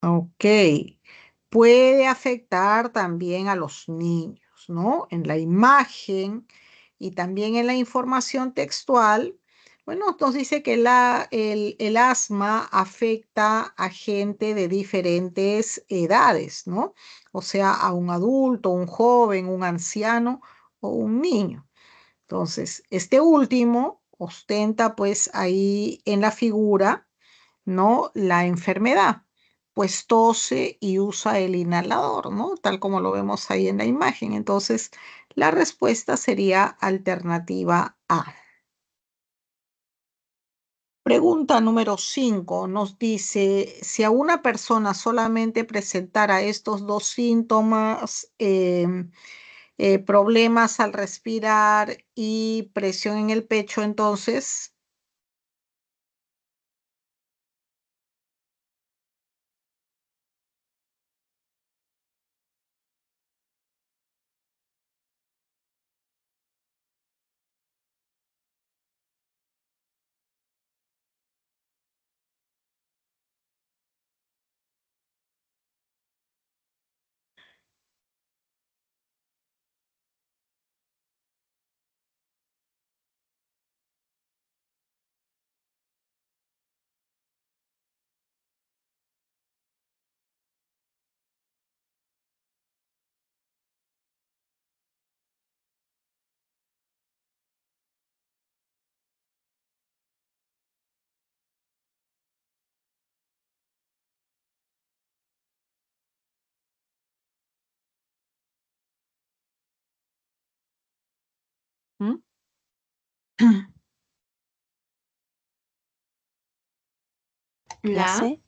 Ok, puede afectar también a los niños, ¿no? En la imagen y también en la información textual, bueno, nos dice que el asma afecta a gente de diferentes edades, ¿no? O sea, a un adulto, un joven, un anciano o un niño. Entonces, este último ostenta pues ahí en la figura, ¿no?, la enfermedad, pues tose y usa el inhalador, ¿no? Tal como lo vemos ahí en la imagen. Entonces, la respuesta sería alternativa A. Pregunta número 5 nos dice, si a una persona solamente presentara estos dos síntomas, problemas al respirar y presión en el pecho, entonces, ¿Mm? La C.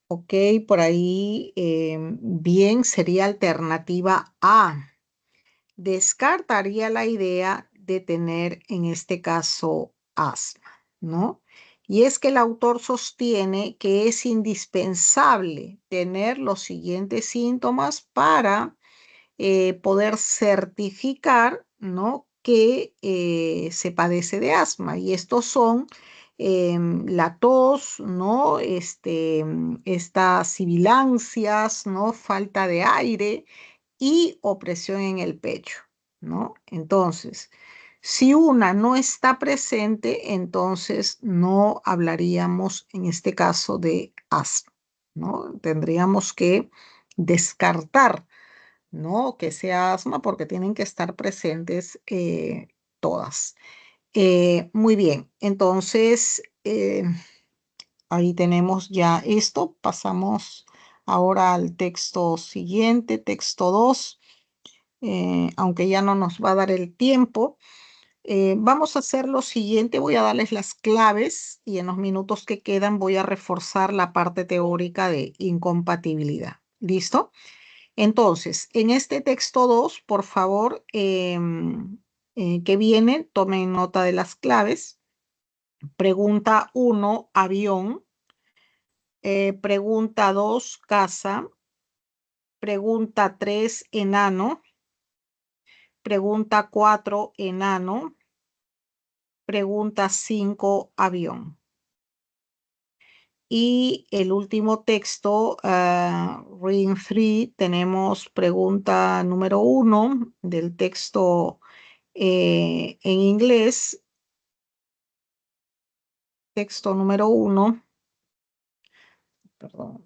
Ok, por ahí bien sería alternativa A. Descartaría la idea de tener en este caso asma, ¿no? Y es que el autor sostiene que es indispensable tener los siguientes síntomas para poder certificar, ¿no?, que se padece de asma. Y estos son la tos, ¿no? Estas sibilancias, ¿no? Falta de aire y opresión en el pecho, ¿no? Entonces, si una no está presente, entonces no hablaríamos en este caso de asma, ¿no? Tendríamos que descartar, ¿no?, que sea asma porque tienen que estar presentes todas. Muy bien, entonces ahí tenemos ya esto. Pasamos ahora al texto siguiente, texto 2, aunque ya no nos va a dar el tiempo. Vamos a hacer lo siguiente, voy a darles las claves y en los minutos que quedan voy a reforzar la parte teórica de incompatibilidad. ¿Listo? Entonces, en este texto 2, por favor, que viene, tomen nota de las claves. Pregunta 1, avión. Pregunta 2, casa. Pregunta 3, enano. Pregunta 4, enano. Pregunta 5, avión. Y el último texto, reading 3, tenemos pregunta número 1 del texto en inglés. Texto número 1. Perdón.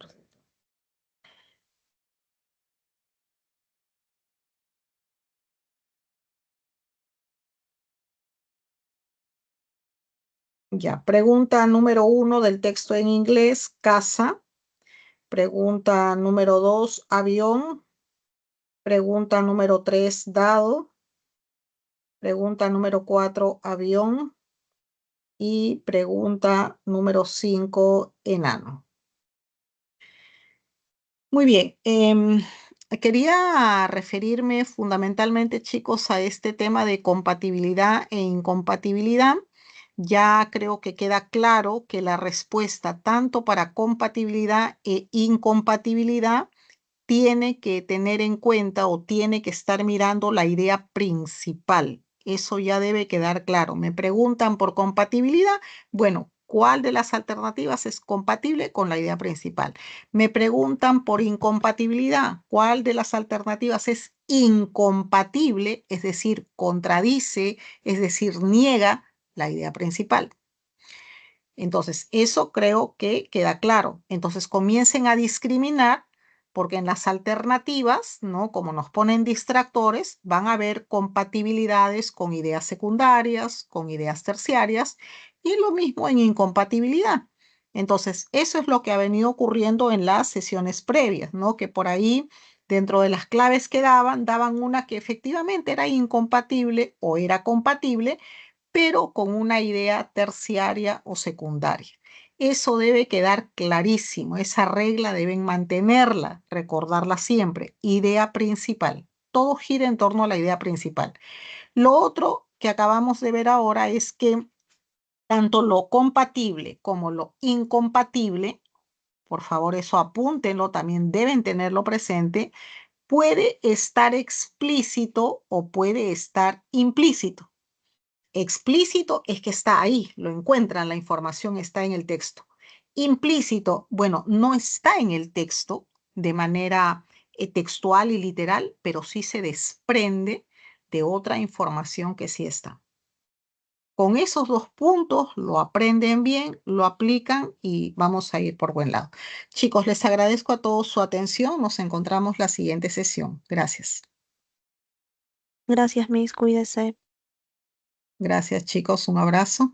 Ya, pregunta número 1 del texto en inglés, casa. Pregunta número 2, avión. Pregunta número 3, dado. Pregunta número 4, avión. Y pregunta número 5, enano. Muy bien. Quería referirme fundamentalmente, chicos, a este tema de compatibilidad e incompatibilidad. Ya creo que queda claro que la respuesta tanto para compatibilidad e incompatibilidad tiene que tener en cuenta o tiene que estar mirando la idea principal. Eso ya debe quedar claro. Me preguntan por compatibilidad. Bueno, ¿cuál de las alternativas es compatible con la idea principal? Me preguntan por incompatibilidad. ¿Cuál de las alternativas es incompatible? Es decir, contradice, es decir, niega la idea principal. Entonces, eso creo que queda claro. Entonces, comiencen a discriminar porque en las alternativas, ¿no?, como nos ponen distractores, van a haber compatibilidades con ideas secundarias, con ideas terciarias, y lo mismo en incompatibilidad. Entonces, eso es lo que ha venido ocurriendo en las sesiones previas, ¿no?, que por ahí, dentro de las claves que daban una que efectivamente era incompatible o era compatible, pero con una idea terciaria o secundaria. Eso debe quedar clarísimo, esa regla deben mantenerla, recordarla siempre. Idea principal. Todo gira en torno a la idea principal. Lo otro que acabamos de ver ahora es que tanto lo compatible como lo incompatible, por favor eso apúntenlo, también deben tenerlo presente, puede estar explícito o puede estar implícito. Explícito es que está ahí, lo encuentran, la información está en el texto. Implícito, bueno, no está en el texto de manera textual y literal, pero sí se desprende de otra información que sí está. Con esos dos puntos lo aprenden bien, lo aplican y vamos a ir por buen lado. Chicos, les agradezco a todos su atención. Nos encontramos la siguiente sesión. Gracias. Gracias, Miss. Cuídese. Gracias, chicos. Un abrazo.